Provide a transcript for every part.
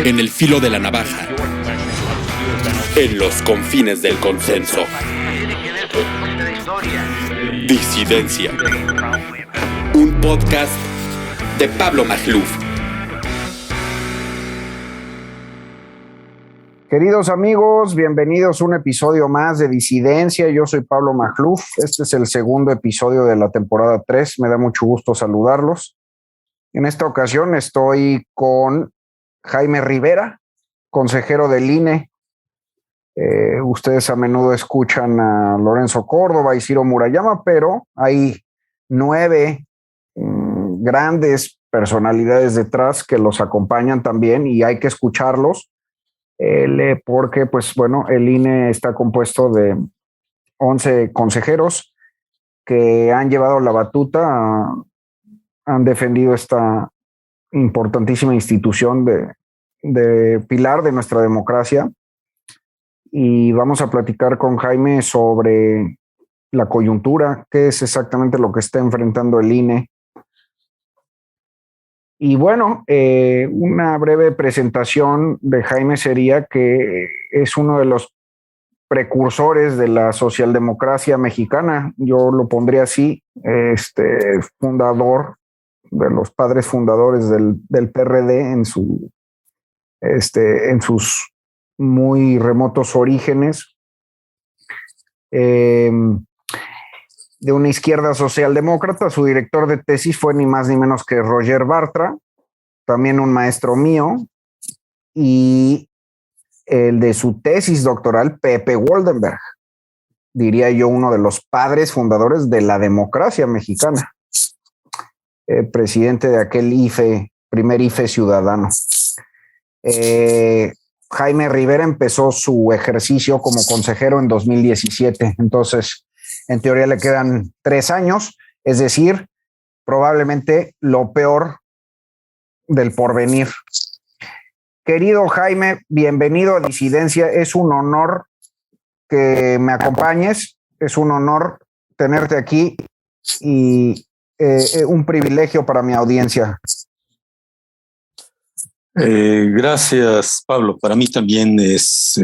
En el filo de la navaja. En los confines del consenso. Disidencia. Un podcast de Pablo Magluf. Queridos amigos, bienvenidos a un episodio más de Disidencia. Yo soy Pablo Magluf. Este es el segundo episodio de la temporada 3. Me da mucho gusto saludarlos. En esta ocasión estoy con Jaime Rivera, consejero del INE. Ustedes a menudo escuchan a Lorenzo Córdoba y Ciro Murayama, pero hay 9 grandes personalidades detrás que los acompañan también y hay que escucharlos. Porque, pues bueno, el INE está compuesto de 11 consejeros que han llevado la batuta, han defendido esta importantísima institución de pilar de nuestra democracia. Y vamos a platicar con Jaime sobre la coyuntura, qué es exactamente lo que está enfrentando el INE. Y bueno, una breve presentación de Jaime sería que es uno de los precursores de la socialdemocracia mexicana. Yo lo pondría así, fundador de los padres fundadores del PRD en sus muy remotos orígenes. De una izquierda socialdemócrata, su director de tesis fue ni más ni menos que Roger Bartra, también un maestro mío, y el de su tesis doctoral, Pepe Woldenberg, diría yo uno de los padres fundadores de la democracia mexicana, presidente de aquel IFE, primer IFE ciudadano. Jaime Rivera empezó su ejercicio como consejero en 2017, entonces en teoría le quedan 3 años, es decir, probablemente lo peor del porvenir. Querido Jaime, bienvenido a Disidencia. Es un honor que me acompañes, es un honor tenerte aquí y un privilegio para mi audiencia. Gracias, Pablo. Para mí también es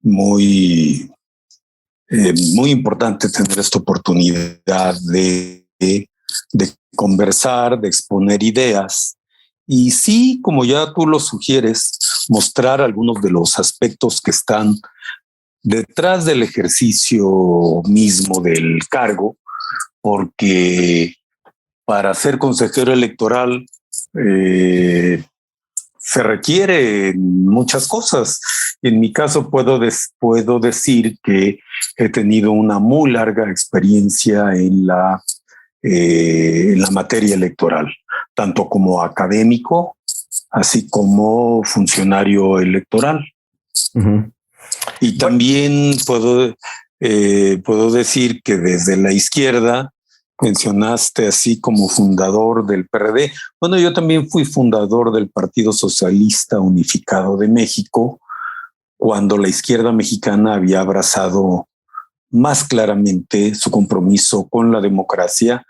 muy importante tener esta oportunidad de conversar, de exponer ideas y sí, como ya tú lo sugieres, mostrar algunos de los aspectos que están detrás del ejercicio mismo del cargo, porque para ser consejero electoral se requiere muchas cosas. En mi caso puedo decir que he tenido una muy larga experiencia en la materia electoral, tanto como académico, así como funcionario electoral. Uh-huh. Y también puedo decir que desde la izquierda, mencionaste así como fundador del PRD. Bueno, yo también fui fundador del Partido Socialista Unificado de México, cuando la izquierda mexicana había abrazado más claramente su compromiso con la democracia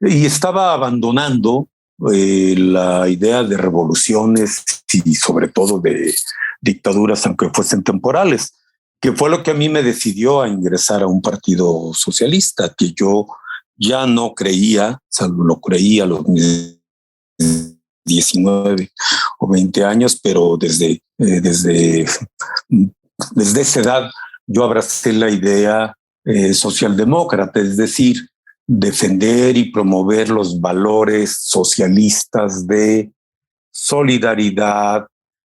y estaba abandonando la idea de revoluciones y sobre todo de dictaduras, aunque fuesen temporales, que fue lo que a mí me decidió a ingresar a un partido socialista, que yo ya no creía, salvo lo creía a los 19 o 20 años, pero desde esa edad yo abracé la idea socialdemócrata, es decir, defender y promover los valores socialistas de solidaridad,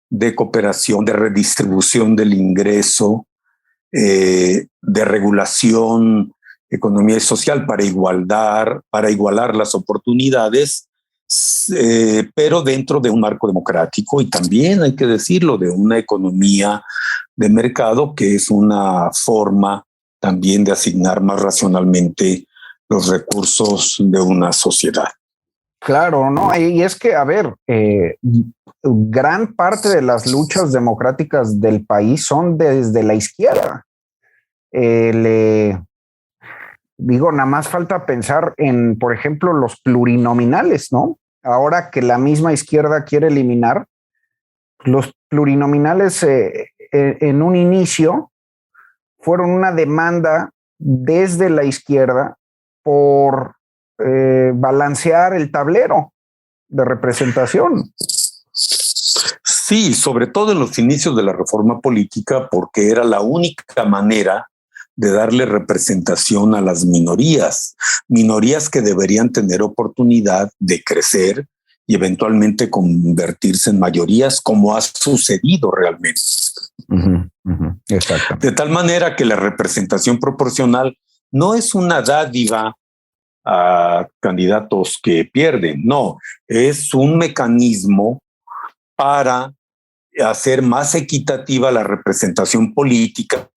de cooperación, de redistribución del ingreso, de regulación, economía social para igualar las oportunidades, pero dentro de un marco democrático y también, hay que decirlo, de una economía de mercado que es una forma también de asignar más racionalmente los recursos de una sociedad. Claro, ¿no? Y es que, a ver, gran parte de las luchas democráticas del país son desde la izquierda. Digo, nada más falta pensar en, por ejemplo, los plurinominales, ¿no? ahora que la misma izquierda quiere eliminar. Los plurinominales en un inicio fueron una demanda desde la izquierda por balancear el tablero de representación. Sí, sobre todo en los inicios de la reforma política, porque era la única manera de darle representación a las minorías que deberían tener oportunidad de crecer y eventualmente convertirse en mayorías, como ha sucedido realmente. Exacto. De tal manera que la representación proporcional no es una dádiva a candidatos que pierden, no, es un mecanismo para hacer más equitativa la representación política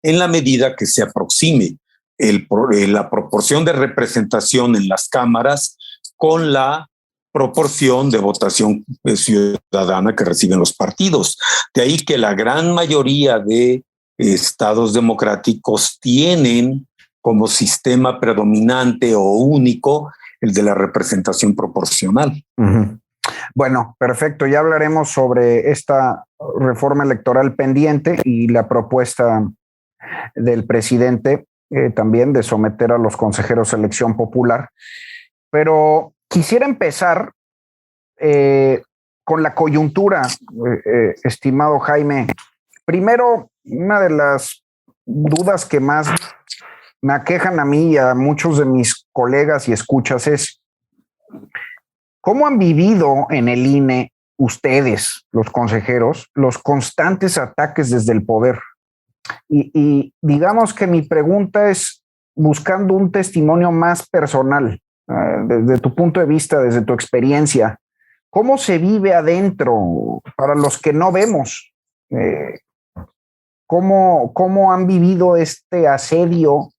en la medida que se aproxime la proporción de representación en las cámaras con la proporción de votación ciudadana que reciben los partidos. De ahí que la gran mayoría de estados democráticos tienen como sistema predominante o único el de la representación proporcional. Uh-huh. Bueno, perfecto. Ya hablaremos sobre esta reforma electoral pendiente y la propuesta del presidente también de someter a los consejeros a elección popular. Pero quisiera empezar con la coyuntura, estimado Jaime. Primero, una de las dudas que más me aquejan a mí y a muchos de mis colegas y escuchas es: ¿cómo han vivido en el INE ustedes, los consejeros, los constantes ataques desde el poder? Y digamos que mi pregunta es buscando un testimonio más personal, desde tu punto de vista, desde tu experiencia. ¿Cómo se vive adentro para los que no vemos? ¿Cómo han vivido este asedio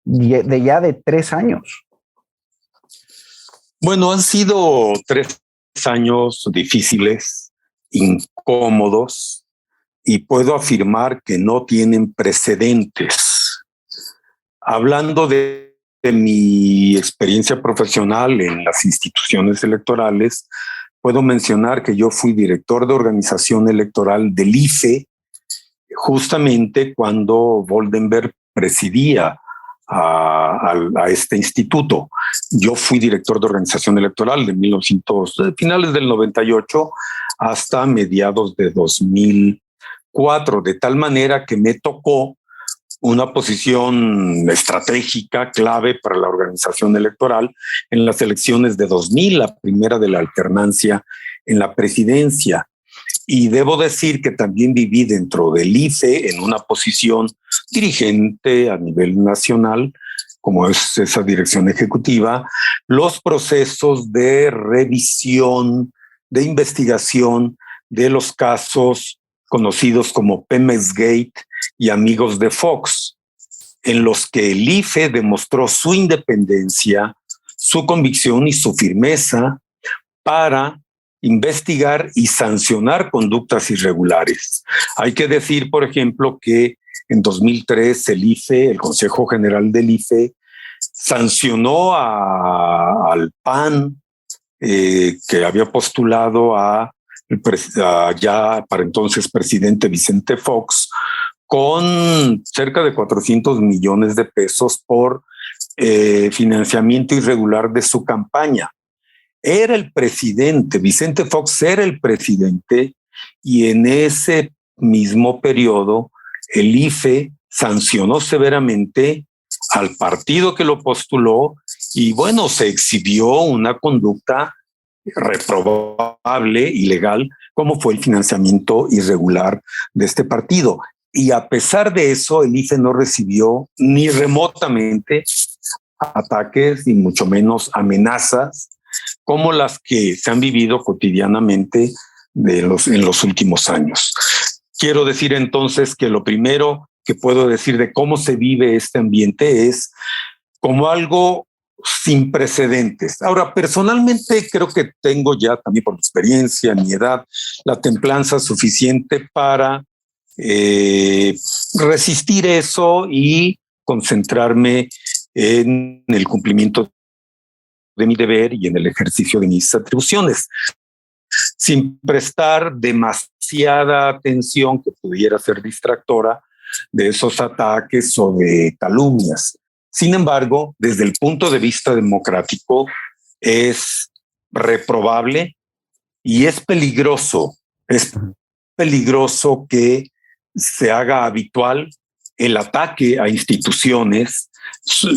de ya de 3 años? Bueno, han sido 3 años difíciles, incómodos, y puedo afirmar que no tienen precedentes. Hablando de mi experiencia profesional en las instituciones electorales, puedo mencionar que yo fui director de organización electoral del IFE, justamente cuando Boldenberg presidía a este instituto. Yo fui director de organización electoral de finales del 98 hasta mediados de 2004, de tal manera que me tocó una posición estratégica clave para la organización electoral en las elecciones de 2000, la primera de la alternancia en la presidencia. Y debo decir que también viví dentro del IFE en una posición dirigente a nivel nacional, como es esa dirección ejecutiva, los procesos de revisión, de investigación de los casos conocidos como Pemex Gate y Amigos de Fox, en los que el IFE demostró su independencia, su convicción y su firmeza para investigar y sancionar conductas irregulares. Hay que decir, por ejemplo, que en 2003 el IFE, el Consejo General del IFE, sancionó al PAN que había postulado a ya para entonces presidente Vicente Fox con cerca de 400 millones de pesos por financiamiento irregular de su campaña. Era el presidente, Vicente Fox era el presidente, y en ese mismo periodo el IFE sancionó severamente al partido que lo postuló y bueno, se exhibió una conducta reprobable, ilegal, como fue el financiamiento irregular de este partido. Y a pesar de eso, el IFE no recibió ni remotamente ataques, ni mucho menos amenazas, como las que se han vivido cotidianamente en los últimos años. Quiero decir entonces que lo primero que puedo decir de cómo se vive este ambiente es como algo sin precedentes. Ahora, personalmente creo que tengo ya también por mi experiencia, mi edad, la templanza suficiente para resistir eso y concentrarme en el cumplimiento de mi deber y en el ejercicio de mis atribuciones, sin prestar demasiada atención que pudiera ser distractora de esos ataques o de calumnias. Sin embargo, desde el punto de vista democrático, es reprobable y es peligroso que se haga habitual el ataque a instituciones,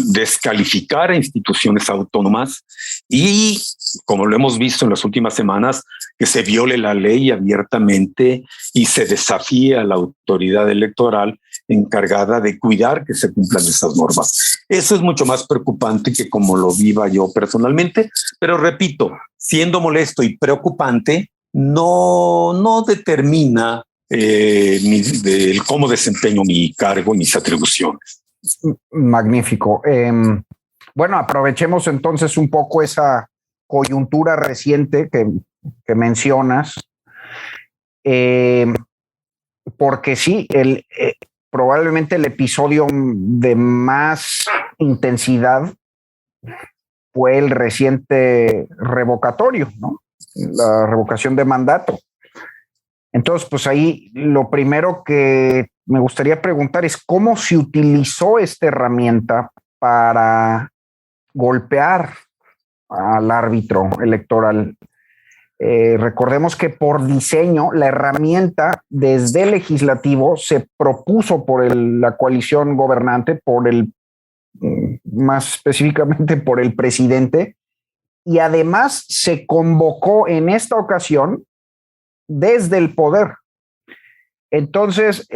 descalificar a instituciones autónomas y, como lo hemos visto en las últimas semanas, que se viole la ley abiertamente y se desafíe a la autoridad electoral encargada de cuidar que se cumplan esas normas. Eso es mucho más preocupante que como lo viva yo personalmente, pero repito, siendo molesto y preocupante, no determina cómo desempeño mi cargo y mis atribuciones. Magnífico. Bueno, aprovechemos entonces un poco esa coyuntura reciente que mencionas, porque sí, probablemente el episodio de más intensidad fue el reciente revocatorio, ¿no? La revocación de mandato. Entonces, pues ahí lo primero que me gustaría preguntar es cómo se utilizó esta herramienta para golpear al árbitro electoral. Recordemos que por diseño la herramienta desde el legislativo se propuso por la coalición gobernante, más específicamente por el presidente, y además se convocó en esta ocasión desde el poder. Entonces,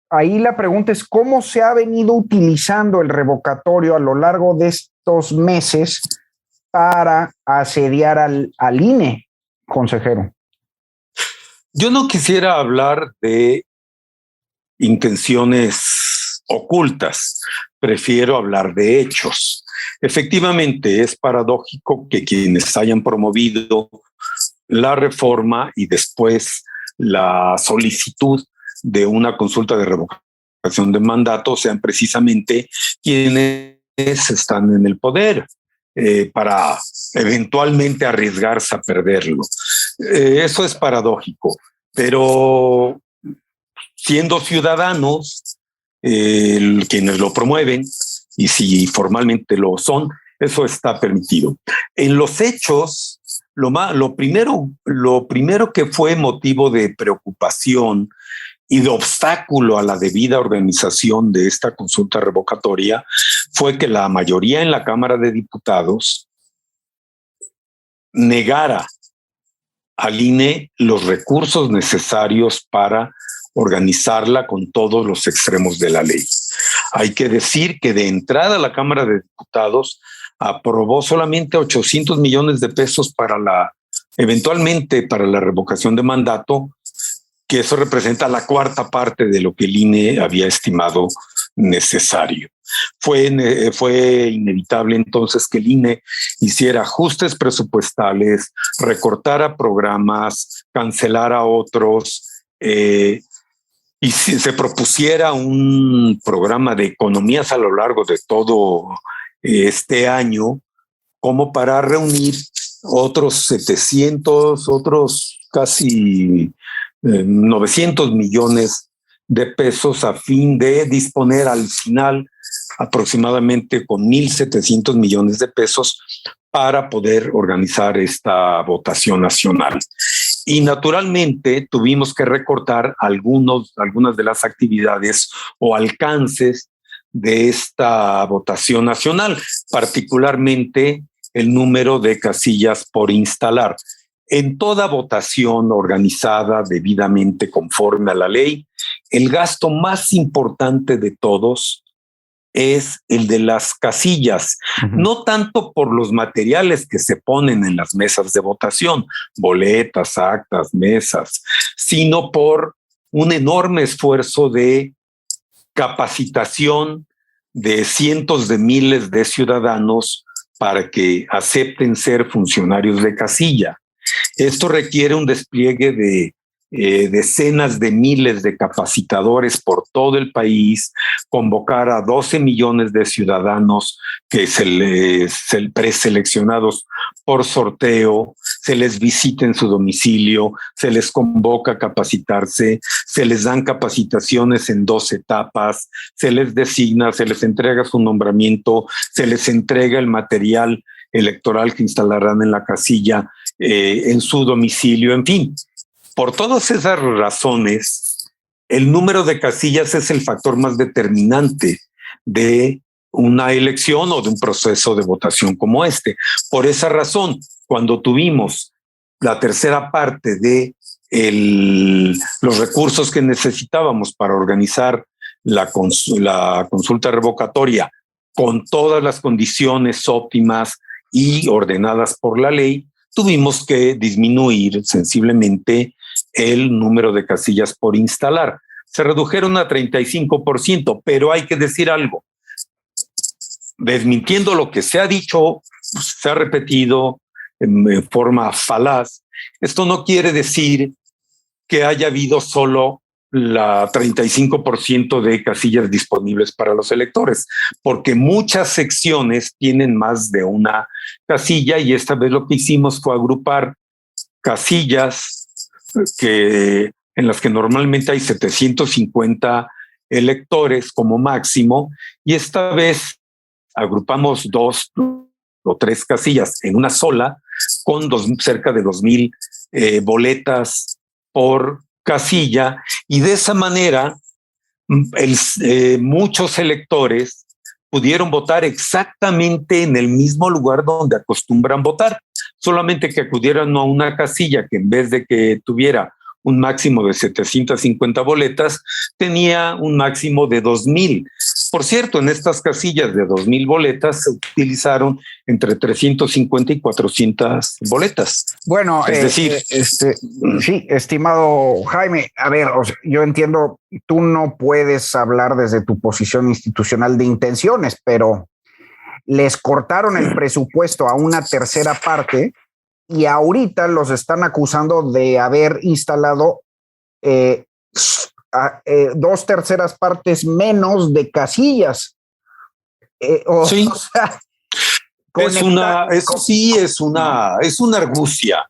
ahí la pregunta es cómo se ha venido utilizando el revocatorio a lo largo de estos meses para asediar al INE, consejero. Yo no quisiera hablar de intenciones ocultas, prefiero hablar de hechos. Efectivamente, es paradójico que quienes hayan promovido la reforma y después la solicitud de una consulta de revocación de mandato sean precisamente quienes están en el poder para eventualmente arriesgarse a perderlo. Eso es paradójico, pero siendo ciudadanos quienes lo promueven, y si formalmente lo son, eso está permitido. En los hechos, lo primero que fue motivo de preocupación y de obstáculo a la debida organización de esta consulta revocatoria fue que la mayoría en la Cámara de Diputados negara al INE los recursos necesarios para organizarla con todos los extremos de la ley. Hay que decir que de entrada la Cámara de Diputados aprobó solamente 800 millones de pesos eventualmente para la revocación de mandato, que eso representa la cuarta parte de lo que el INE había estimado necesario. Fue inevitable entonces que el INE hiciera ajustes presupuestales, recortara programas, cancelara otros, y se propusiera un programa de economías a lo largo de todo este año, como para reunir otros 700, otros casi 900 millones de pesos a fin de disponer al final aproximadamente con 1.700 millones de pesos para poder organizar esta votación nacional. Y naturalmente tuvimos que recortar algunas de las actividades o alcances de esta votación nacional, particularmente el número de casillas por instalar. En toda votación organizada debidamente conforme a la ley, el gasto más importante de todos es el de las casillas, no tanto por los materiales que se ponen en las mesas de votación, boletas, actas, mesas, sino por un enorme esfuerzo de capacitación de cientos de miles de ciudadanos para que acepten ser funcionarios de casilla. Esto requiere un despliegue de decenas de miles de capacitadores por todo el país, convocar a 12 millones de ciudadanos que preseleccionados por sorteo, se les visita en su domicilio, se les convoca a capacitarse, se les dan capacitaciones en 2 etapas, se les designa, se les entrega su nombramiento, se les entrega el material electoral que instalarán en la casilla en su domicilio, en fin. Por todas esas razones, el número de casillas es el factor más determinante de una elección o de un proceso de votación como este. Por esa razón, cuando tuvimos la tercera parte de los recursos que necesitábamos para organizar la consulta revocatoria con todas las condiciones óptimas y ordenadas por la ley, tuvimos que disminuir sensiblemente el número de casillas por instalar. Se redujeron a 35%, pero hay que decir algo. Desmintiendo lo que se ha dicho, se ha repetido en forma falaz, esto no quiere decir que haya habido solo la 35% de casillas disponibles para los electores, porque muchas secciones tienen más de una casilla y esta vez lo que hicimos fue agrupar casillas en las que normalmente hay 750 electores como máximo, y esta vez agrupamos 2 o 3 casillas en una sola, con cerca de 2,000 boletas por casilla, y de esa manera muchos electores pudieron votar exactamente en el mismo lugar donde acostumbran votar, solamente que acudieran a una casilla que en vez de que tuviera un máximo de 750 boletas, tenía un máximo de 2,000. Por cierto, en estas casillas de 2,000 boletas se utilizaron entre 350 y 400 boletas. Bueno, es decir, sí, estimado Jaime, a ver, yo entiendo, tú no puedes hablar desde tu posición institucional de intenciones, pero les cortaron el presupuesto a una tercera parte y ahorita los están acusando de haber instalado 2/3 partes menos de casillas. Sí. O sea, es una argucia,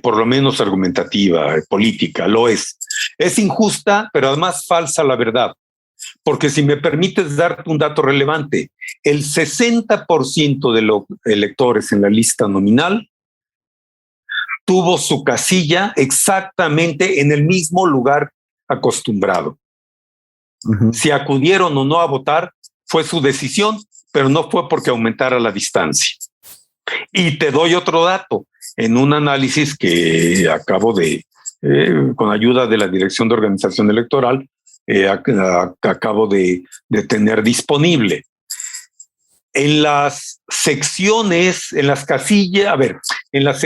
por lo menos argumentativa, política, lo es. Es injusta, pero además falsa la verdad. Porque si me permites darte un dato relevante, el 60% de los electores en la lista nominal tuvo su casilla exactamente en el mismo lugar acostumbrado. Uh-huh. Si acudieron o no a votar, fue su decisión, pero no fue porque aumentara la distancia. Y te doy otro dato. En un análisis que acabo de, con ayuda de la Dirección de Organización Electoral, acabo de tener disponible. En las secciones, en las casillas, en las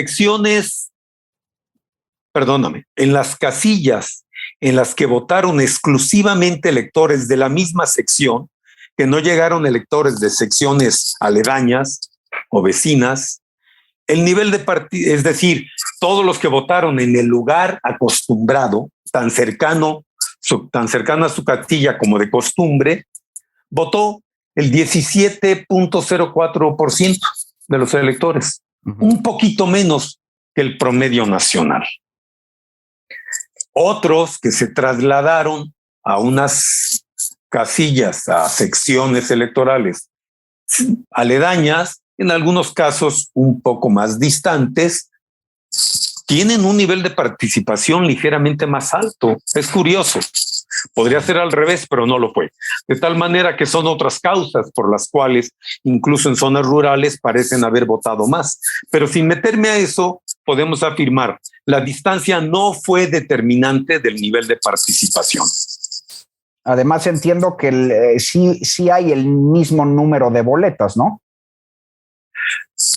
casillas en las que votaron exclusivamente electores de la misma sección, que no llegaron electores de secciones aledañas o vecinas, el nivel de partido, es decir, todos los que votaron en el lugar acostumbrado, tan cercano a su casilla como de costumbre, votó el 17.04% de los electores, un poquito menos que el promedio nacional. Otros que se trasladaron a unas casillas, a secciones electorales aledañas, en algunos casos un poco más distantes, tienen un nivel de participación ligeramente más alto. Es curioso. Podría ser al revés, pero no lo fue. De tal manera que son otras causas por las cuales, incluso en zonas rurales, parecen haber votado más. Pero sin meterme a eso, podemos afirmar, la distancia no fue determinante del nivel de participación. Además, entiendo que sí hay el mismo número de boletas, ¿no?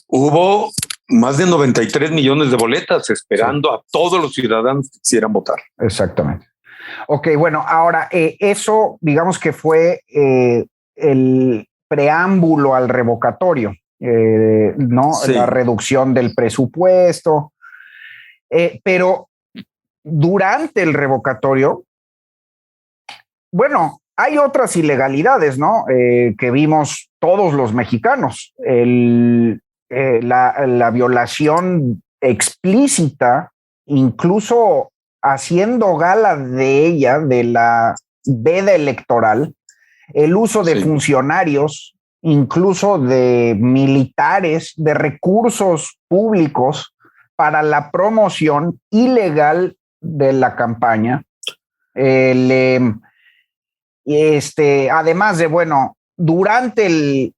Hubo más de 93 millones de boletas esperando a todos los ciudadanos que quisieran votar. Exactamente. Ok, bueno, ahora eso digamos que fue el preámbulo al revocatorio, ¿no? Sí. La reducción del presupuesto, pero durante el revocatorio, bueno, hay otras ilegalidades, ¿no? Que vimos todos los mexicanos. La violación explícita, incluso haciendo gala de ella, de la veda electoral, el uso de funcionarios, incluso de militares, de recursos públicos para la promoción ilegal de la campaña. Además de, bueno, durante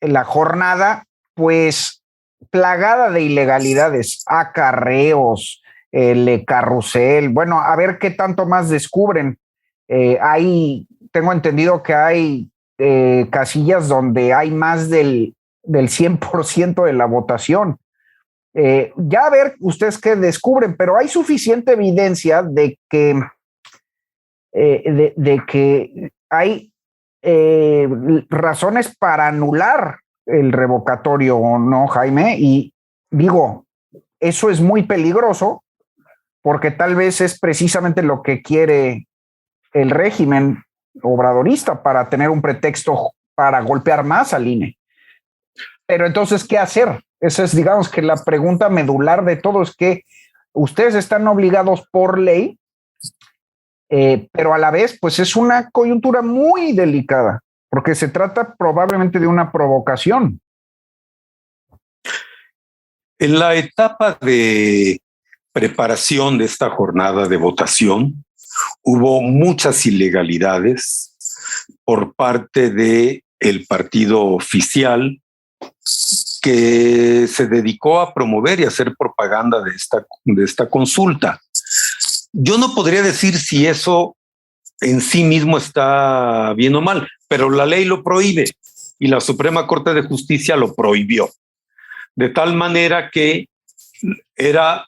la jornada, pues plagada de ilegalidades, acarreos, el carrusel, bueno, a ver qué tanto más descubren. Tengo entendido que hay casillas donde hay más del 100% de la votación. Ya a ver ustedes qué descubren, pero hay suficiente evidencia de que hay razones para anular el revocatorio, ¿no, Jaime? Y digo, eso es muy peligroso porque tal vez es precisamente lo que quiere el régimen obradorista para tener un pretexto para golpear más al INE. Pero entonces, ¿qué hacer? Esa es, digamos, que la pregunta medular de todo es que ustedes están obligados por ley, pero a la vez, pues es una coyuntura muy delicada, porque se trata probablemente de una provocación. En la etapa de preparación de esta jornada de votación, hubo muchas ilegalidades por parte del partido oficial que se dedicó a promover y hacer propaganda de esta consulta. Yo no podría decir si eso en sí mismo está bien o mal, pero la ley lo prohíbe y la Suprema Corte de Justicia lo prohibió. De tal manera que era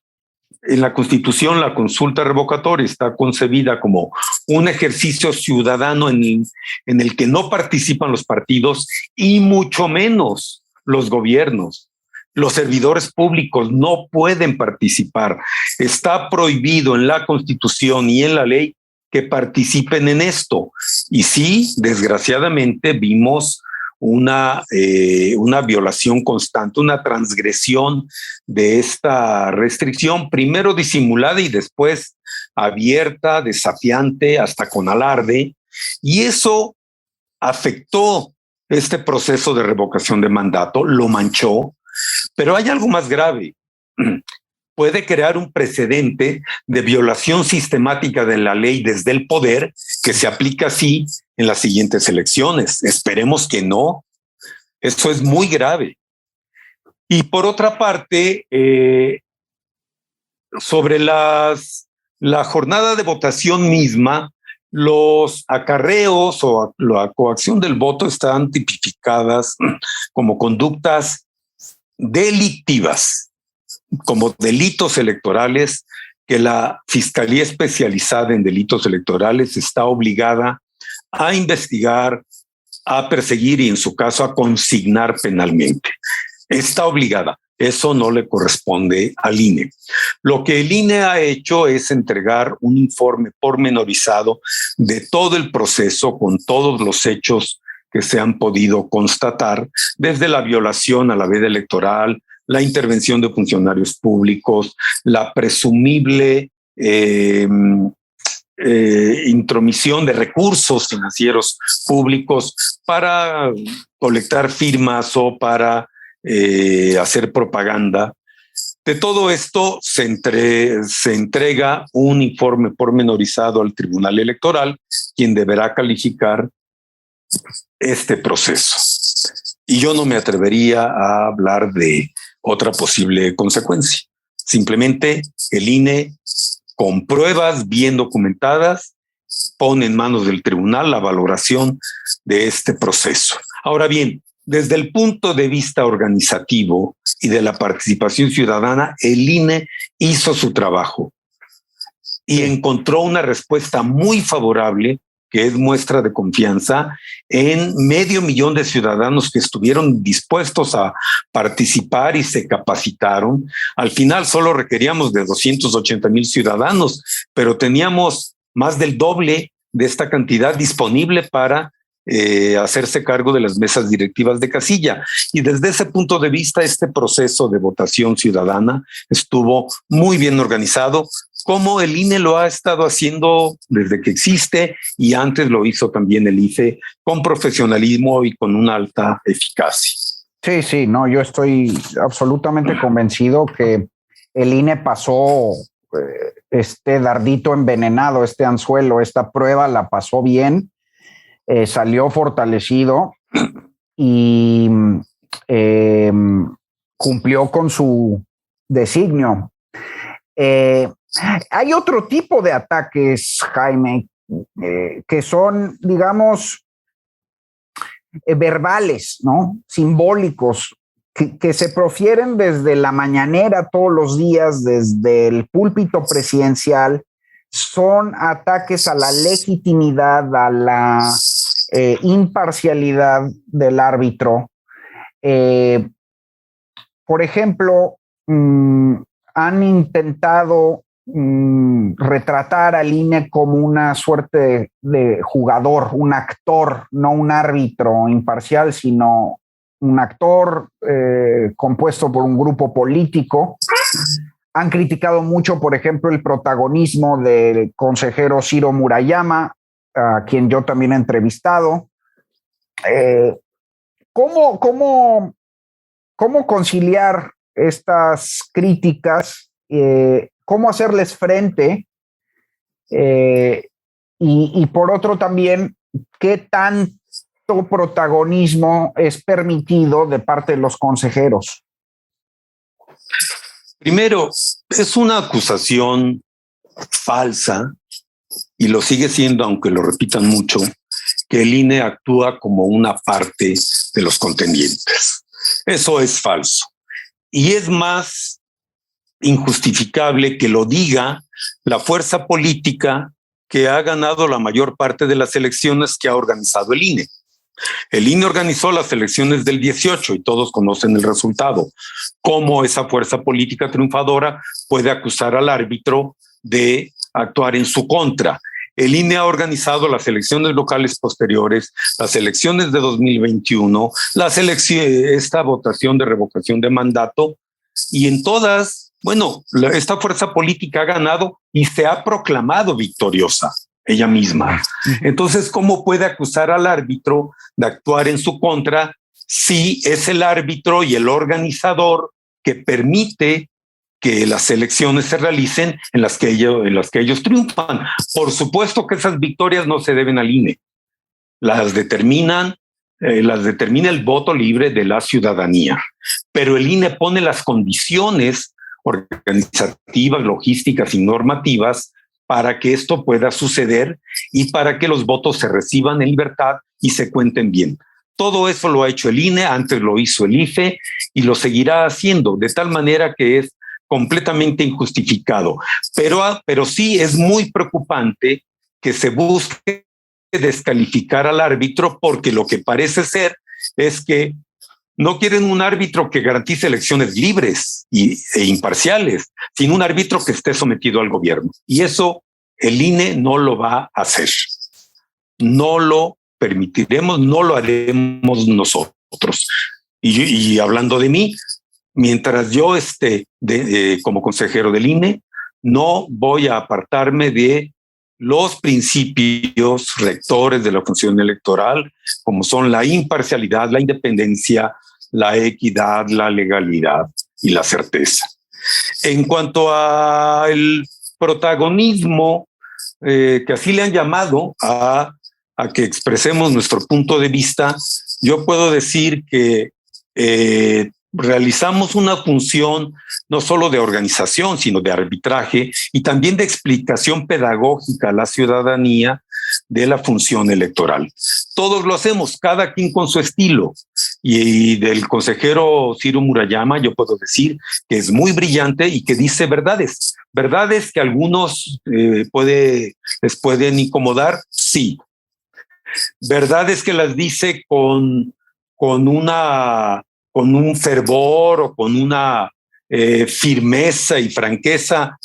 en la Constitución la consulta revocatoria está concebida como un ejercicio ciudadano en el que no participan los partidos y mucho menos los gobiernos. Los servidores públicos no pueden participar. Está prohibido en la Constitución y en la ley que participen en esto. Y sí, desgraciadamente vimos una violación constante, una transgresión de esta restricción, primero disimulada y después abierta, desafiante, hasta con alarde. Y eso afectó este proceso de revocación de mandato, lo manchó. Pero hay algo más grave. Puede crear un precedente de violación sistemática de la ley desde el poder que se aplica así en las siguientes elecciones. Esperemos que no. Eso es muy grave. Y por otra parte, sobre la jornada de votación misma, los acarreos o la coacción del voto están tipificadas como conductas delictivas, como delitos electorales, que la Fiscalía Especializada en Delitos Electorales está obligada a investigar, a perseguir y en su caso a consignar penalmente. Está obligada. Eso no le corresponde al INE. Lo que el INE ha hecho es entregar un informe pormenorizado de todo el proceso con todos los hechos que se han podido constatar, desde la violación a la veda electoral, la intervención de funcionarios públicos, la presumible intromisión de recursos financieros públicos para colectar firmas o para hacer propaganda. De todo esto se entrega un informe pormenorizado al Tribunal Electoral, quien deberá calificar este proceso. Y yo no me atrevería a hablar de otra posible consecuencia. Simplemente el INE, con pruebas bien documentadas, pone en manos del tribunal la valoración de este proceso. Ahora bien, desde el punto de vista organizativo y de la participación ciudadana, el INE hizo su trabajo y encontró una respuesta muy favorable que es muestra de confianza, en 500,000 de ciudadanos que estuvieron dispuestos a participar y se capacitaron. Al final solo requeríamos de 280,000 ciudadanos, pero teníamos más del doble de esta cantidad disponible para hacerse cargo de las mesas directivas de casilla. Y desde ese punto de vista, este proceso de votación ciudadana estuvo muy bien organizado, como el INE lo ha estado haciendo desde que existe, y antes lo hizo también el IFE, con profesionalismo y con una alta eficacia. Sí, no, yo estoy absolutamente convencido que el INE pasó este dardito envenenado, este anzuelo, esta prueba la pasó bien, salió fortalecido y cumplió con su designio. Hay otro tipo de ataques, Jaime, que son, digamos, verbales, ¿no? Simbólicos, que se profieren desde la mañanera todos los días, desde el púlpito presidencial. Son ataques a la legitimidad, a la imparcialidad del árbitro. Por ejemplo, han intentado retratar al INE como una suerte de jugador, un actor, no un árbitro imparcial, sino un actor compuesto por un grupo político. Han criticado mucho, por ejemplo, el protagonismo del consejero Ciro Murayama, a quien yo también he entrevistado. ¿Cómo conciliar estas críticas? ¿Cómo hacerles frente? Y por otro también, ¿qué tanto protagonismo es permitido de parte de los consejeros? Primero, es una acusación falsa, y lo sigue siendo, aunque lo repitan mucho, que el INE actúa como una parte de los contendientes. Eso es falso. Y es más injustificable que lo diga la fuerza política que ha ganado la mayor parte de las elecciones que ha organizado el INE. El INE organizó las elecciones del 18 y todos conocen el resultado. ¿Cómo esa fuerza política triunfadora puede acusar al árbitro de actuar en su contra? El INE ha organizado las elecciones locales posteriores, las elecciones de 2021, esta votación de revocación de mandato, y en todas, bueno, esta fuerza política ha ganado y se ha proclamado victoriosa ella misma. Entonces, ¿cómo puede acusar al árbitro de actuar en su contra si es el árbitro y el organizador que permite que las elecciones se realicen en las que ellos triunfan? Por supuesto que esas victorias no se deben al INE. Las determina el voto libre de la ciudadanía. Pero el INE pone las condiciones organizativas, logísticas y normativas para que esto pueda suceder y para que los votos se reciban en libertad y se cuenten bien. Todo eso lo ha hecho el INE, antes lo hizo el IFE y lo seguirá haciendo, de tal manera que es completamente injustificado. Pero sí es muy preocupante que se busque descalificar al árbitro, porque lo que parece ser es que no quieren un árbitro que garantice elecciones libres e imparciales, sino un árbitro que esté sometido al gobierno. Y eso el INE no lo va a hacer. No lo permitiremos, no lo haremos nosotros. Y hablando de mí, mientras yo esté como consejero del INE, no voy a apartarme de los principios rectores de la función electoral, como son la imparcialidad, la independencia, la equidad, la legalidad y la certeza. En cuanto al protagonismo, que así le han llamado a que expresemos nuestro punto de vista, yo puedo decir que realizamos una función no solo de organización, sino de arbitraje y también de explicación pedagógica a la ciudadanía de la función electoral. Todos lo hacemos, cada quien con su estilo. Y del consejero Ciro Murayama yo puedo decir que es muy brillante y que dice verdades que a algunos les pueden incomodar, sí, verdades que las dice con un fervor o con una firmeza y franqueza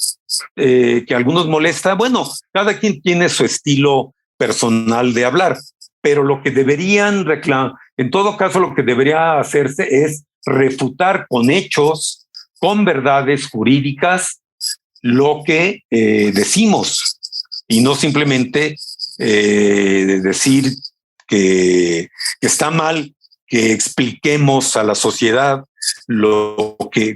que a algunos molesta. Bueno, cada quien tiene su estilo personal de hablar, pero lo que deberían reclamar, en todo caso, lo que debería hacerse es refutar con hechos, con verdades jurídicas, lo que decimos, y no simplemente decir que está mal que expliquemos a la sociedad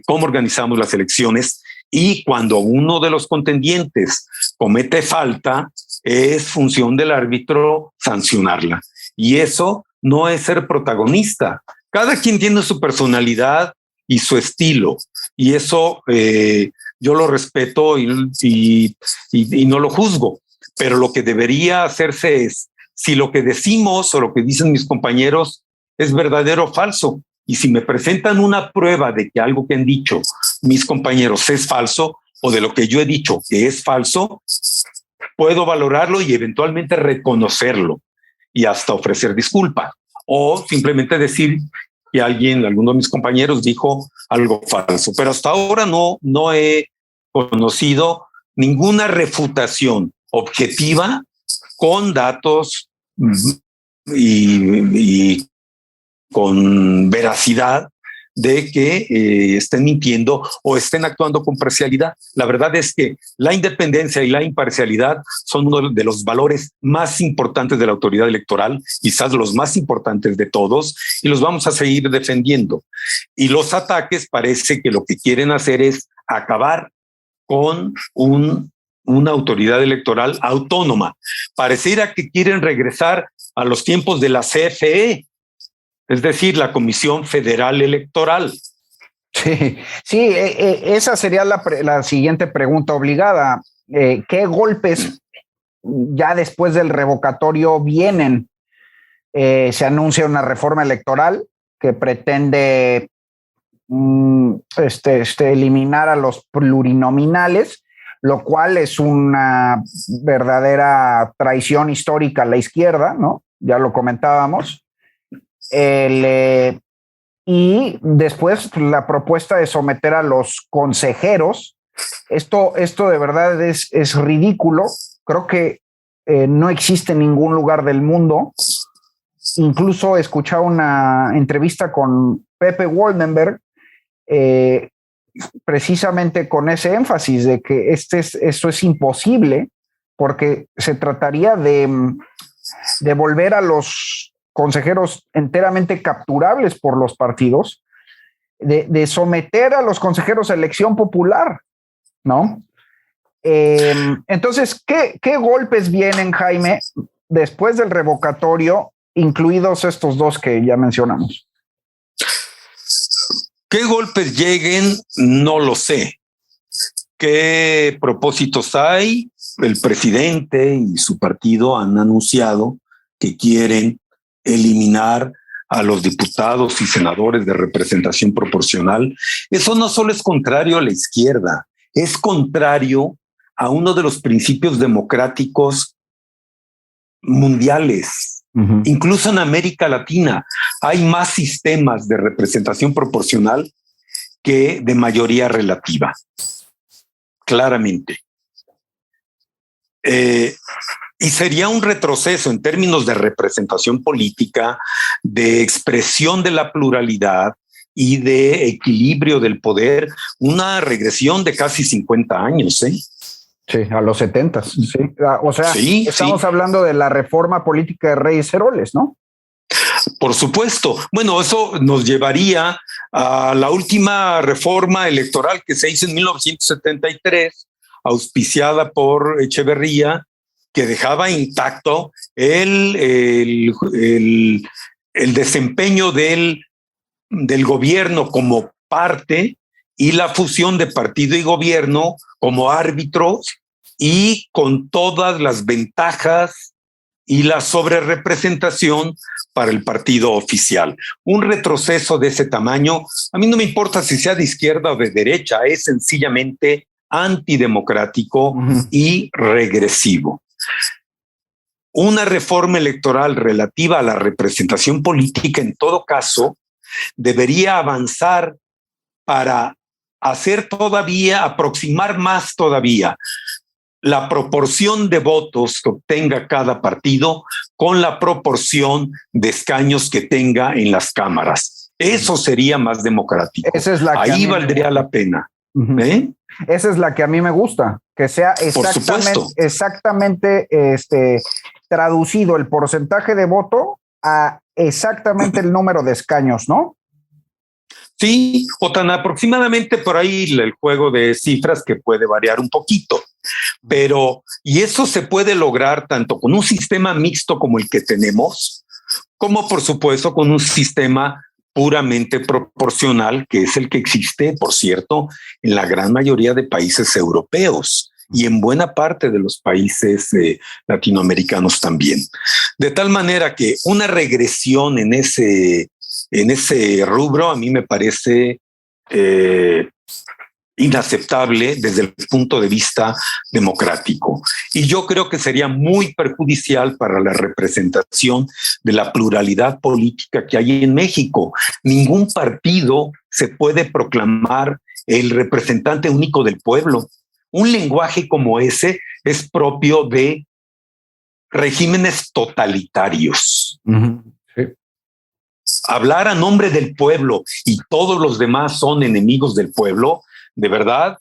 cómo organizamos las elecciones, y cuando uno de los contendientes comete falta, es función del árbitro sancionarla. Y eso no es ser protagonista. Cada quien tiene su personalidad y su estilo, y eso yo lo respeto y no lo juzgo. Pero lo que debería hacerse es, si lo que decimos o lo que dicen mis compañeros es verdadero o falso, y si me presentan una prueba de que algo que han dicho mis compañeros es falso, o de lo que yo he dicho que es falso, puedo valorarlo y eventualmente reconocerlo y hasta ofrecer disculpa, o simplemente decir que alguno de mis compañeros dijo algo falso. Pero hasta ahora no he conocido ninguna refutación objetiva con datos y con veracidad de que estén mintiendo o estén actuando con parcialidad. La verdad es que la independencia y la imparcialidad son uno de los valores más importantes de la autoridad electoral, quizás los más importantes de todos, y los vamos a seguir defendiendo. Y los ataques parece que lo que quieren hacer es acabar con una autoridad electoral autónoma. Pareciera que quieren regresar a los tiempos de la CFE, es decir, la Comisión Federal Electoral. Sí, esa sería la siguiente pregunta obligada. ¿Qué golpes ya después del revocatorio vienen? Se anuncia una reforma electoral que pretende eliminar a los plurinominales, lo cual es una verdadera traición histórica a la izquierda, ¿no? Ya lo comentábamos. Y después la propuesta de someter a los consejeros. Esto de verdad es ridículo. Creo que no existe en ningún lugar del mundo. Incluso escuchaba una entrevista con Pepe Woldenberg, precisamente con ese énfasis de que esto es imposible, porque se trataría de volver a los consejeros enteramente capturables por los partidos, de someter a los consejeros a elección popular, ¿no? Entonces, ¿qué golpes vienen, Jaime, después del revocatorio, incluidos estos dos que ya mencionamos? ¿Qué golpes lleguen? No lo sé. ¿Qué propósitos hay? El presidente y su partido han anunciado que quieren eliminar a los diputados y senadores de representación proporcional. Eso no solo es contrario a la izquierda, es contrario a uno de los principios democráticos mundiales. Uh-huh. Incluso en América Latina hay más sistemas de representación proporcional que de mayoría relativa, claramente. Y sería un retroceso en términos de representación política, de expresión de la pluralidad y de equilibrio del poder, una regresión de casi 50 años. Sí, a los 70. Sí. O sea, sí, estamos hablando de la reforma política de Reyes Heroles, ¿no? Por supuesto. Bueno, eso nos llevaría a la última reforma electoral que se hizo en 1973, auspiciada por Echeverría, que dejaba intacto el desempeño del gobierno como parte y la fusión de partido y gobierno como árbitros, y con todas las ventajas y la sobrerepresentación para el partido oficial. Un retroceso de ese tamaño, a mí no me importa si sea de izquierda o de derecha, es sencillamente antidemocrático y regresivo. una reforma electoral relativa a la representación política, en todo caso, debería avanzar para hacer todavía, aproximar más todavía la proporción de votos que obtenga cada partido con la proporción de escaños que tenga en las cámaras. Eso sería más democrático. Esa es la que ahí valdría la pena. Esa es la que a mí me gusta, que sea exactamente traducido el porcentaje de voto a exactamente el número de escaños, ¿no? Sí, o tan aproximadamente por ahí el juego de cifras que puede variar un poquito. Pero, y eso se puede lograr tanto con un sistema mixto como el que tenemos, como por supuesto con un sistema puramente proporcional, que es el que existe, por cierto, en la gran mayoría de países europeos y en buena parte de los países latinoamericanos también. De tal manera que una regresión en ese rubro a mí me parece inaceptable desde el punto de vista democrático. Y yo creo que sería muy perjudicial para la representación de la pluralidad política que hay en México. Ningún partido se puede proclamar el representante único del pueblo. Un lenguaje como ese es propio de regímenes totalitarios. Sí. Hablar a nombre del pueblo y todos los demás son enemigos del pueblo, de verdad,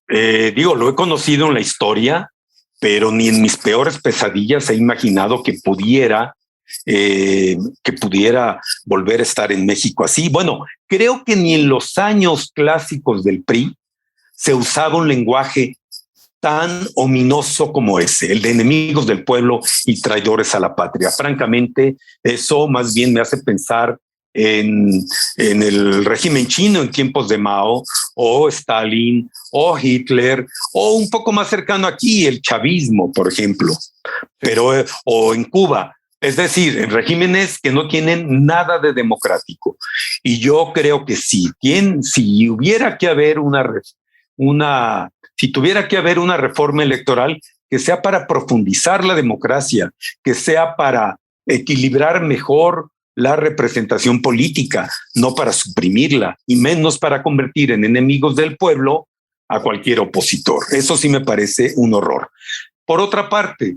lo he conocido en la historia, pero ni en mis peores pesadillas he imaginado que pudiera volver a estar en México así. Bueno, creo que ni en los años clásicos del PRI se usaba un lenguaje tan ominoso como ese, el de enemigos del pueblo y traidores a la patria. Francamente, eso más bien me hace pensar en el régimen chino en tiempos de Mao, o Stalin, o Hitler, o un poco más cercano aquí, el chavismo, por ejemplo, o en Cuba. Es decir, en regímenes que no tienen nada de democrático. Y yo creo que si tuviera que haber una reforma electoral, que sea para profundizar la democracia, que sea para equilibrar mejor la representación política, no para suprimirla y menos para convertir en enemigos del pueblo a cualquier opositor. Eso sí me parece un horror. Por otra parte,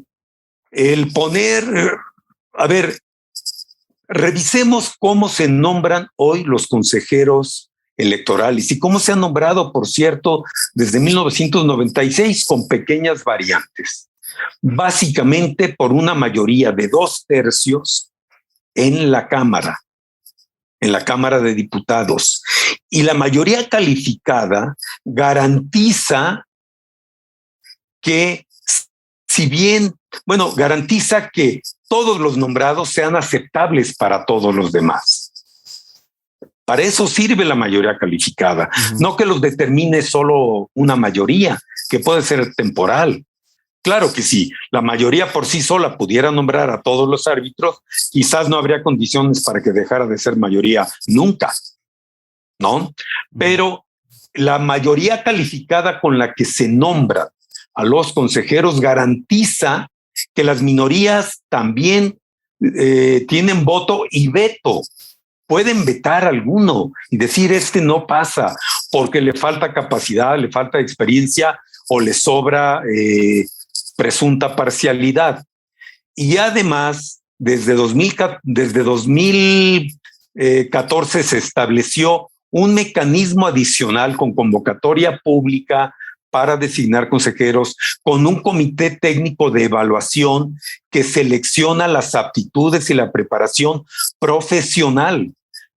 revisemos cómo se nombran hoy los consejeros electorales y cómo se han nombrado, por cierto, desde 1996 con pequeñas variantes. Básicamente por una mayoría de 2/3 en la Cámara de Diputados. Y la mayoría calificada garantiza que, garantiza que todos los nombrados sean aceptables para todos los demás. Para eso sirve la mayoría calificada, no que los determine solo una mayoría, que puede ser temporal. Claro que sí, la mayoría por sí sola pudiera nombrar a todos los árbitros, quizás no habría condiciones para que dejara de ser mayoría nunca, ¿no? Pero la mayoría calificada con la que se nombra a los consejeros garantiza que las minorías también tienen voto y veto. Pueden vetar a alguno y decir no pasa porque le falta capacidad, le falta experiencia o le sobra presunta parcialidad. Y además, desde 2014 se estableció un mecanismo adicional con convocatoria pública para designar consejeros, con un comité técnico de evaluación que selecciona las aptitudes y la preparación profesional.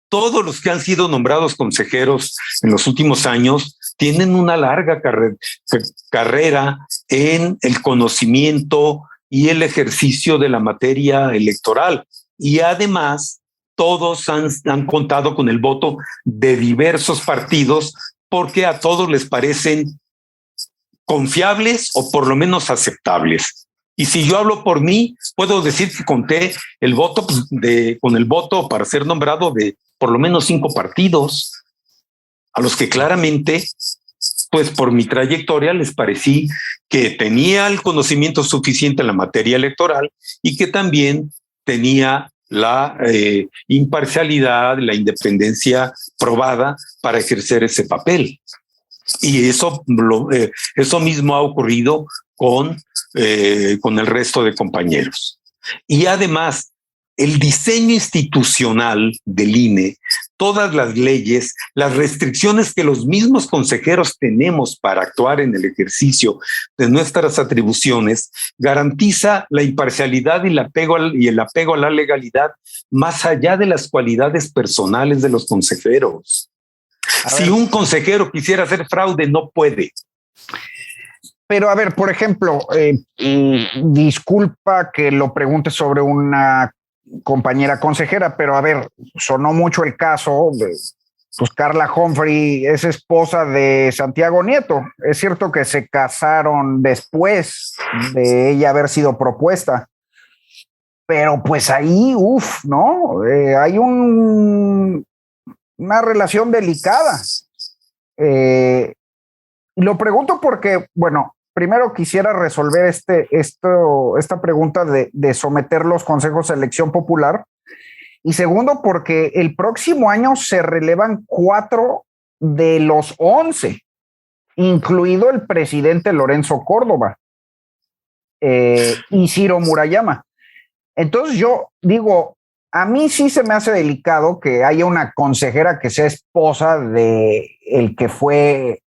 Todos los que han sido nombrados consejeros en los últimos años tienen una larga carrera en el conocimiento y el ejercicio de la materia electoral. Y además, todos han contado con el voto de diversos partidos porque a todos les parecen confiables o por lo menos aceptables. Y si yo hablo por mí, puedo decir que conté el voto con el voto para ser nombrado de por lo menos 5 partidos, a los que claramente, pues por mi trayectoria les parecí que que tenía el conocimiento suficiente en la materia electoral y que también tenía la imparcialidad, la independencia probada para ejercer ese papel. Y eso mismo ha ocurrido con el resto de compañeros. Y además, el diseño institucional del INE, todas las leyes, las restricciones que los mismos consejeros tenemos para actuar en el ejercicio de nuestras atribuciones, garantiza la imparcialidad y el apego a la legalidad más allá de las cualidades personales de los consejeros. Si un consejero quisiera hacer fraude, no puede. Pero a ver, por ejemplo, disculpa que lo pregunte sobre una compañera consejera, pero a ver, sonó mucho el caso de, pues Carla Humphrey es esposa de Santiago Nieto. Es cierto que se casaron después de ella haber sido propuesta, pero pues ahí, ¿no? Hay una relación delicada. Lo pregunto porque, bueno, primero quisiera resolver esta pregunta de someter los consejos a elección popular. Y segundo, porque el próximo año se relevan 4 de los 11, incluido el presidente Lorenzo Córdoba y Ciro Murayama. Entonces yo digo, a mí sí se me hace delicado que haya una consejera que sea esposa de el que fue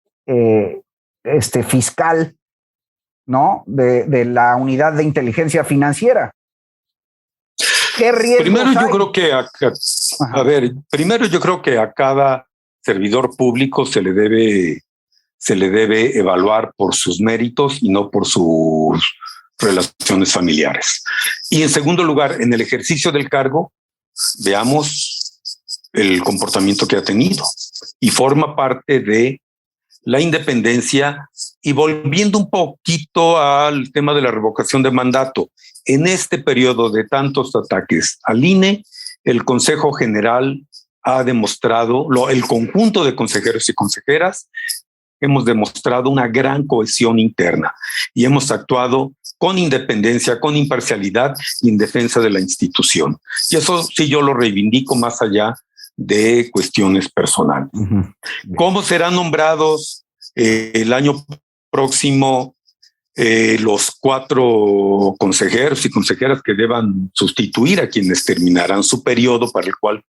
fiscal, ¿no? De la unidad de inteligencia financiera. ¿Qué riesgos Primero hay? yo creo que primero yo creo que a cada servidor público se le debe evaluar por sus méritos y no por sus relaciones familiares. Y en segundo lugar, en el ejercicio del cargo, veamos el comportamiento que ha tenido y forma parte de la independencia. Y volviendo un poquito al tema de la revocación de mandato, en este periodo de tantos ataques al INE, el Consejo General ha demostrado, el conjunto de consejeros y consejeras, hemos demostrado una gran cohesión interna y hemos actuado con independencia, con imparcialidad y en defensa de la institución. Y eso sí yo lo reivindico más allá de cuestiones personales. Uh-huh. ¿Cómo serán nombrados el año próximo los 4 consejeros y consejeras que deban sustituir a quienes terminarán su periodo para el cual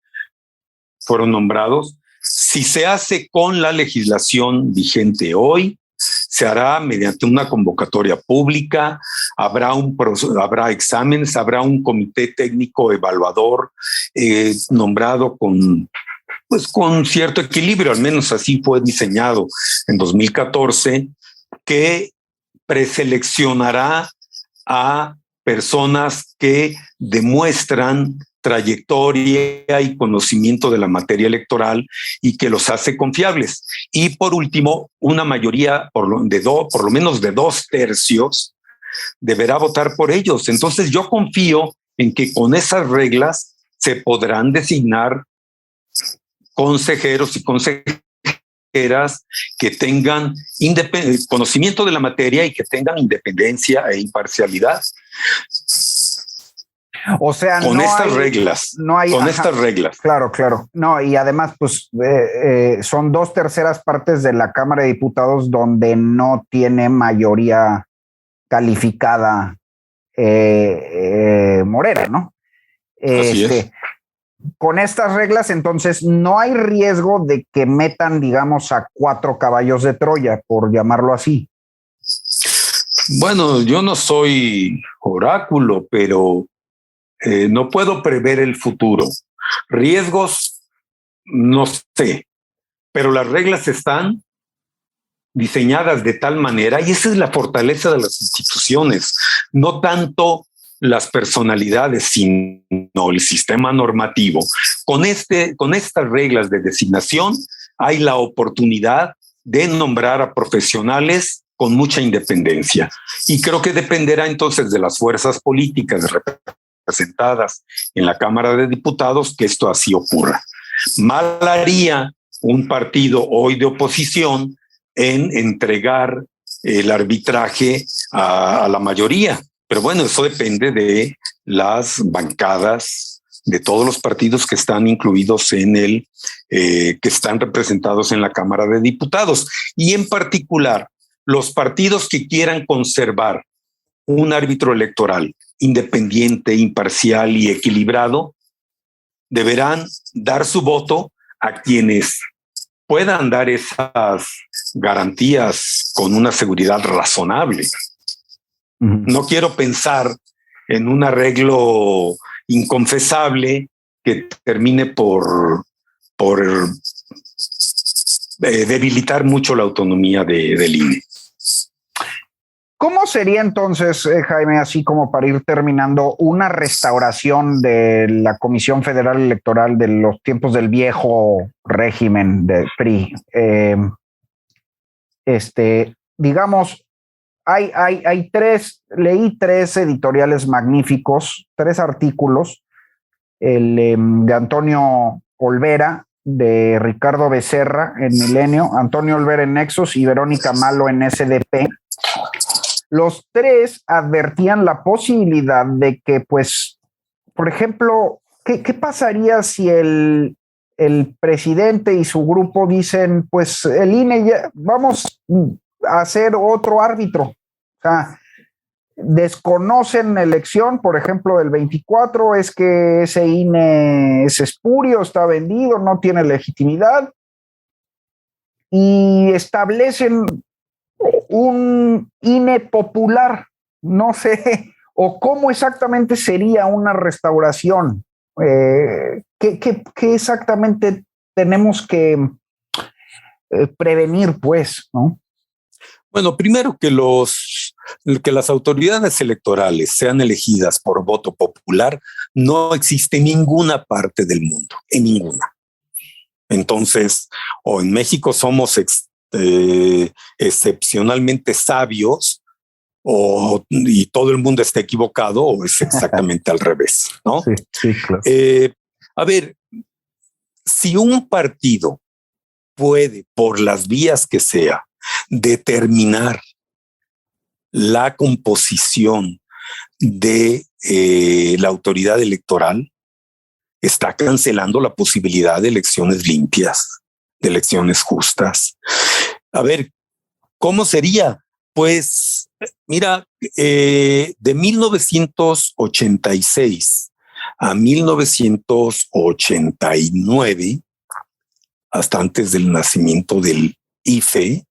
fueron nombrados? Si se hace con la legislación vigente hoy, se hará mediante una convocatoria pública, habrá exámenes, habrá un comité técnico evaluador nombrado con cierto equilibrio, al menos así fue diseñado en 2014, que preseleccionará a personas que demuestran trayectoria y conocimiento de la materia electoral y que los hace confiables. Y por último, una mayoría por lo menos de 2/3 deberá votar por ellos. Entonces yo confío en que con esas reglas se podrán designar consejeros y consejeras que tengan conocimiento de la materia y que tengan independencia e imparcialidad. O sea, con estas reglas. Claro. No, y además, pues son 2/3 partes de la Cámara de Diputados donde no tiene mayoría calificada Morena, ¿no? Así es. Con estas reglas, entonces, no hay riesgo de que metan, digamos, a 4 caballos de Troya, por llamarlo así. Bueno, yo no soy oráculo, pero no puedo prever el futuro. Riesgos, no sé, pero las reglas están diseñadas de tal manera, y esa es la fortaleza de las instituciones, no tanto las personalidades, sino el sistema normativo. Con estas reglas de designación hay la oportunidad de nombrar a profesionales con mucha independencia. Y creo que dependerá entonces de las fuerzas políticas representadas en la Cámara de Diputados que esto así ocurra. Mal haría un partido hoy de oposición en entregar el arbitraje a la mayoría. Pero bueno, eso depende de las bancadas de todos los partidos que están incluidos que están representados en la Cámara de Diputados. Y en particular, los partidos que quieran conservar un árbitro electoral independiente, imparcial y equilibrado, deberán dar su voto a quienes puedan dar esas garantías con una seguridad razonable. No quiero pensar en un arreglo inconfesable que termine por debilitar mucho la autonomía del INE. ¿Cómo sería entonces, Jaime, así como para ir terminando, una restauración de la Comisión Federal Electoral de los tiempos del viejo régimen de PRI? Digamos, leí tres editoriales magníficos, tres artículos, el de Antonio Olvera, de Ricardo Becerra en Milenio, Antonio Olvera en Nexos y Verónica Malo en SDP. Los tres advertían la posibilidad de que, pues, por ejemplo, ¿qué pasaría si el presidente y su grupo dicen, pues, el INE ya, vamos a hacer otro árbitro? O sea, desconocen la elección, por ejemplo, del 24, es que ese INE es espurio, está vendido, no tiene legitimidad, y establecen un INE popular, no sé, o cómo exactamente sería una restauración. ¿Qué exactamente tenemos que prevenir, pues, ¿no? Bueno, primero que las autoridades electorales sean elegidas por voto popular no existe en ninguna parte del mundo, en ninguna. Entonces, o en México somos excepcionalmente sabios y todo el mundo está equivocado, o es exactamente al revés, ¿no? Sí, claro. A ver, si un partido puede, por las vías que sea, determinar la composición de la autoridad electoral, está cancelando la posibilidad de elecciones limpias, de elecciones justas. A ver, ¿cómo sería? Pues, mira, de 1986 a 1989, hasta antes del nacimiento del IFE,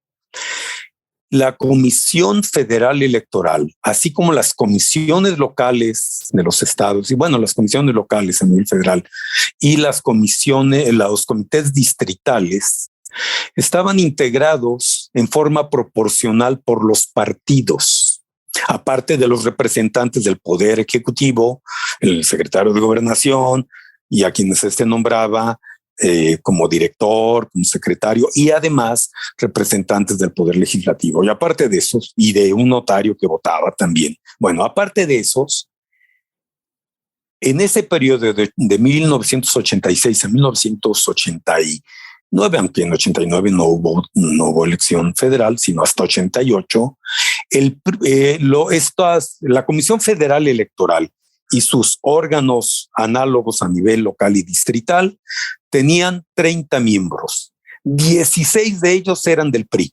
la Comisión Federal Electoral, así como las comisiones locales de los estados, y bueno, las comisiones locales a nivel federal y los comités distritales, estaban integrados en forma proporcional por los partidos, aparte de los representantes del Poder Ejecutivo, el secretario de Gobernación y a quienes nombraba como director, como secretario, y además representantes del Poder Legislativo. Y aparte de esos, y de un notario que votaba también. Bueno, aparte de esos, en ese periodo de 1986 a 1989, aunque en 89 no hubo elección federal, sino hasta 88, la Comisión Federal Electoral y sus órganos análogos a nivel local y distrital tenían 30 miembros. 16 de ellos eran del PRI.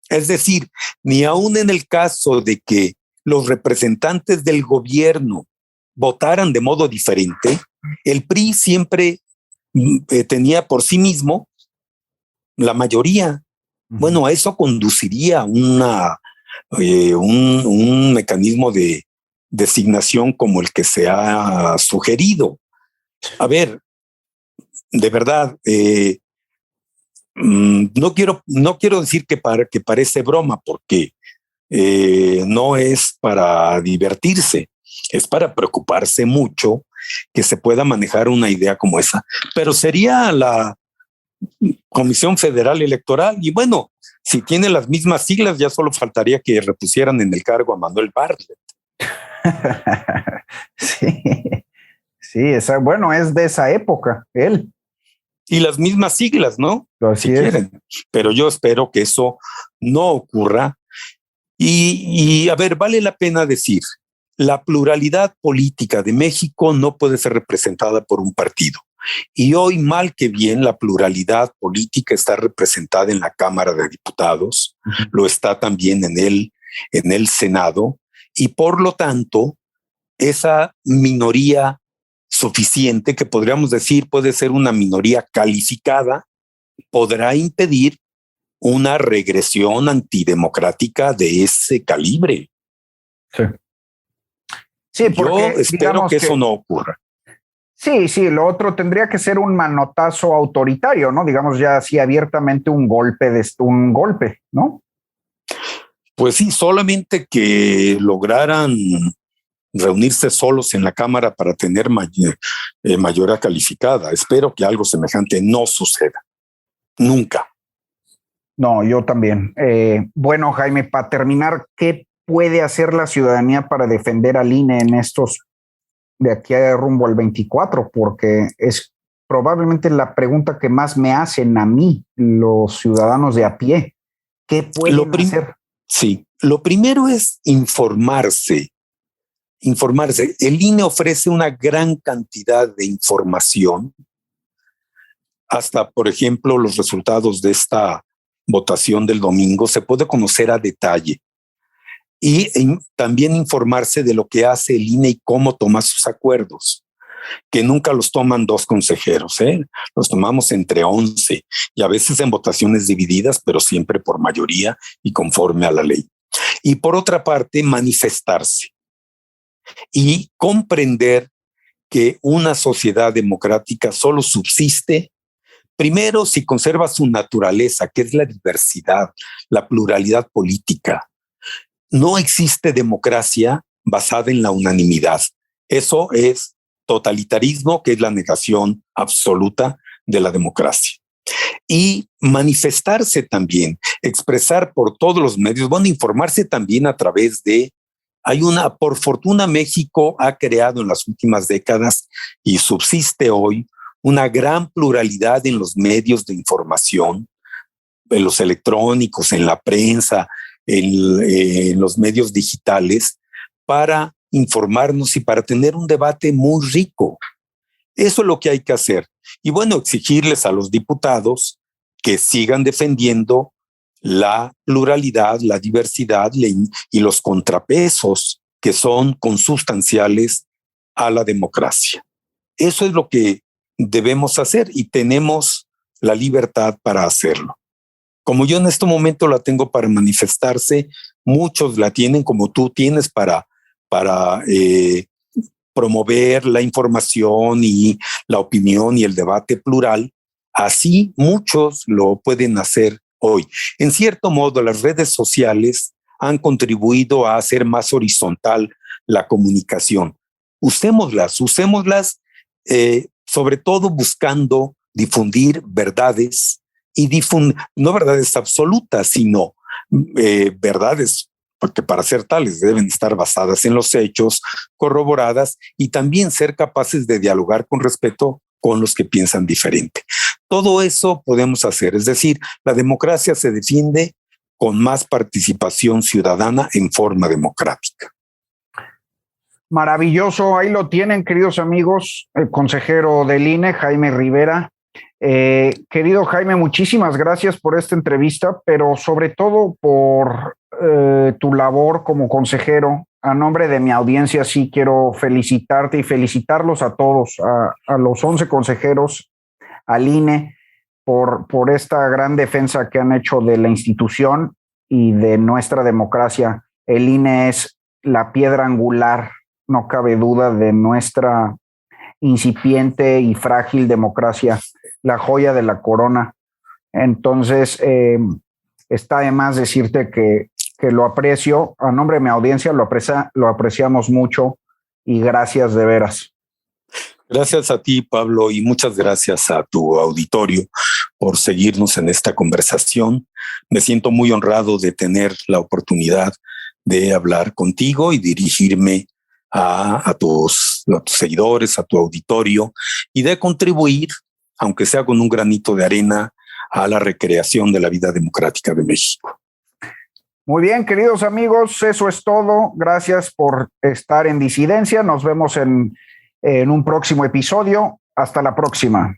Es decir, ni aún en el caso de que los representantes del gobierno votaran de modo diferente, el PRI siempre tenía por sí mismo la mayoría. Bueno, a eso conduciría un mecanismo de designación como el que se ha sugerido. A ver, de verdad, no quiero decir que parece broma, porque no es para divertirse, es para preocuparse mucho que se pueda manejar una idea como esa. Pero sería la Comisión Federal Electoral, y bueno, si tiene las mismas siglas, ya solo faltaría que repusieran en el cargo a Manuel Bartlett. Sí, bueno, es de esa época, él. Y las mismas siglas, ¿no? Así si es. quieren. Pero yo espero que eso no ocurra. Y a ver, vale la pena decir, la pluralidad política de México no puede ser representada por un partido. Y hoy, mal que bien, la pluralidad política está representada en la Cámara de Diputados, lo está también en el Senado, y por lo tanto, esa minoría suficiente, que podríamos decir puede ser una minoría calificada, podrá impedir una regresión antidemocrática de ese calibre. Sí. Sí, porque yo espero que eso no ocurra. Sí, lo otro tendría que ser un manotazo autoritario, ¿no? Digamos ya así abiertamente un golpe, ¿no? Pues sí, solamente que lograran reunirse solos en la Cámara para tener mayoría calificada. Espero que algo semejante no suceda. Nunca. No, yo también. Bueno, Jaime, para terminar, ¿qué puede hacer la ciudadanía para defender al INE en estos de aquí a rumbo al 24? Porque es probablemente la pregunta que más me hacen a mí, los ciudadanos de a pie. ¿Qué pueden hacer? Sí, lo primero es informarse. El INE ofrece una gran cantidad de información, hasta, por ejemplo, los resultados de esta votación del domingo se puede conocer a detalle. Y también informarse de lo que hace el INE y cómo toma sus acuerdos, que nunca los toman 2 consejeros, los tomamos entre 11 y a veces en votaciones divididas, pero siempre por mayoría y conforme a la ley. Y por otra parte, manifestarse y comprender que una sociedad democrática solo subsiste, primero, si conserva su naturaleza, que es la diversidad, la pluralidad política. No existe democracia basada en la unanimidad. Eso es totalitarismo, que es la negación absoluta de la democracia. Y manifestarse también, expresar por todos los medios, informarse también a través de... por fortuna México ha creado en las últimas décadas y subsiste hoy una gran pluralidad en los medios de información, en los electrónicos, en la prensa, en los medios digitales, para informarnos y para tener un debate muy rico. Eso es lo que hay que hacer. Y exigirles a los diputados que sigan defendiendo la pluralidad, la diversidad y los contrapesos que son consustanciales a la democracia. Eso es lo que debemos hacer y tenemos la libertad para hacerlo. Como yo en este momento la tengo para manifestarse, muchos la tienen como tú tienes para promover la información y la opinión y el debate plural. Así muchos lo pueden hacer hoy. En cierto modo, las redes sociales han contribuido a hacer más horizontal la comunicación. Usémoslas, sobre todo buscando difundir verdades y no verdades absolutas, sino verdades, porque para ser tales deben estar basadas en los hechos, corroboradas y también ser capaces de dialogar con respeto con los que piensan diferente. Todo eso podemos hacer, es decir, la democracia se defiende con más participación ciudadana en forma democrática. Maravilloso, ahí lo tienen, queridos amigos, el consejero del INE, Jaime Rivera. Querido Jaime, muchísimas gracias por esta entrevista, pero sobre todo por tu labor como consejero. A nombre de mi audiencia sí quiero felicitarte y felicitarlos a todos, a los 11 consejeros, al INE, por esta gran defensa que han hecho de la institución y de nuestra democracia. El INE es la piedra angular, no cabe duda, de nuestra incipiente y frágil democracia, la joya de la corona. Entonces, está de más decirte que lo aprecio. A nombre de mi audiencia lo apreciamos mucho y gracias de veras. Gracias a ti, Pablo, y muchas gracias a tu auditorio por seguirnos en esta conversación. Me siento muy honrado de tener la oportunidad de hablar contigo y dirigirme a tus seguidores, a tu auditorio, y de contribuir aunque sea con un granito de arena, a la recreación de la vida democrática de México. Muy bien, queridos amigos, eso es todo. Gracias por estar en Disidencia. Nos vemos en un próximo episodio. Hasta la próxima.